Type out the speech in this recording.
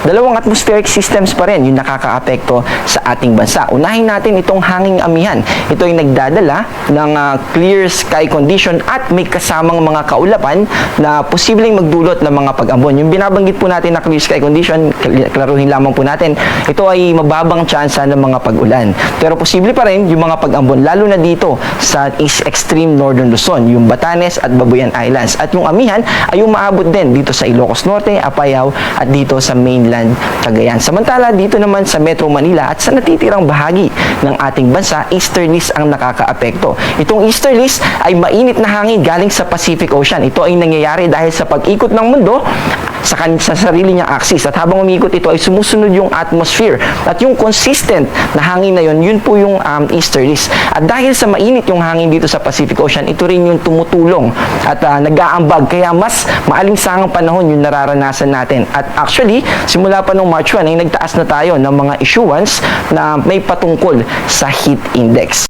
dalawang atmospheric systems pa rin yung nakakaapekto sa ating bansa. Unahin natin itong hanging amihan. Ito ay nagdadala ng clear sky condition at may kasamang mga kaulapan na posibleng magdulot ng mga pag-ambon. Yung binabanggit po natin na clear sky condition, klaruhin lamang po natin, ito ay mababang tsansa ng mga pag-ulan. Pero posible pa rin yung mga pag-ambon, lalo na dito sa extreme northern Luzon, yung Batanes at Babuyan Islands. At yung amihan ay umaabot din dito sa Ilocos Norte, Apayao at dito sa mainland Cagayan. Samantala, dito naman sa Metro Manila at sa natitirang bahagi ng ating bansa, easterlies ang nakakaapekto. Itong easterlies ay mainit na hangin galing sa Pacific Ocean. Ito ay nangyayari dahil sa pag-ikot ng mundo sa sarili niyang axis. At habang umikot ito ay sumusunod yung atmosphere. At yung consistent na hangin na yun po yung easterlies. At dahil sa mainit yung hangin dito sa Pacific Ocean, ito rin yung tumutulong at nag-aambag. Kaya mas maalinsangang panahon yung nararanasan natin. At actually, simula pa nung March 1 ay nagtaas na tayo ng mga issuance na may patungkol sa heat index.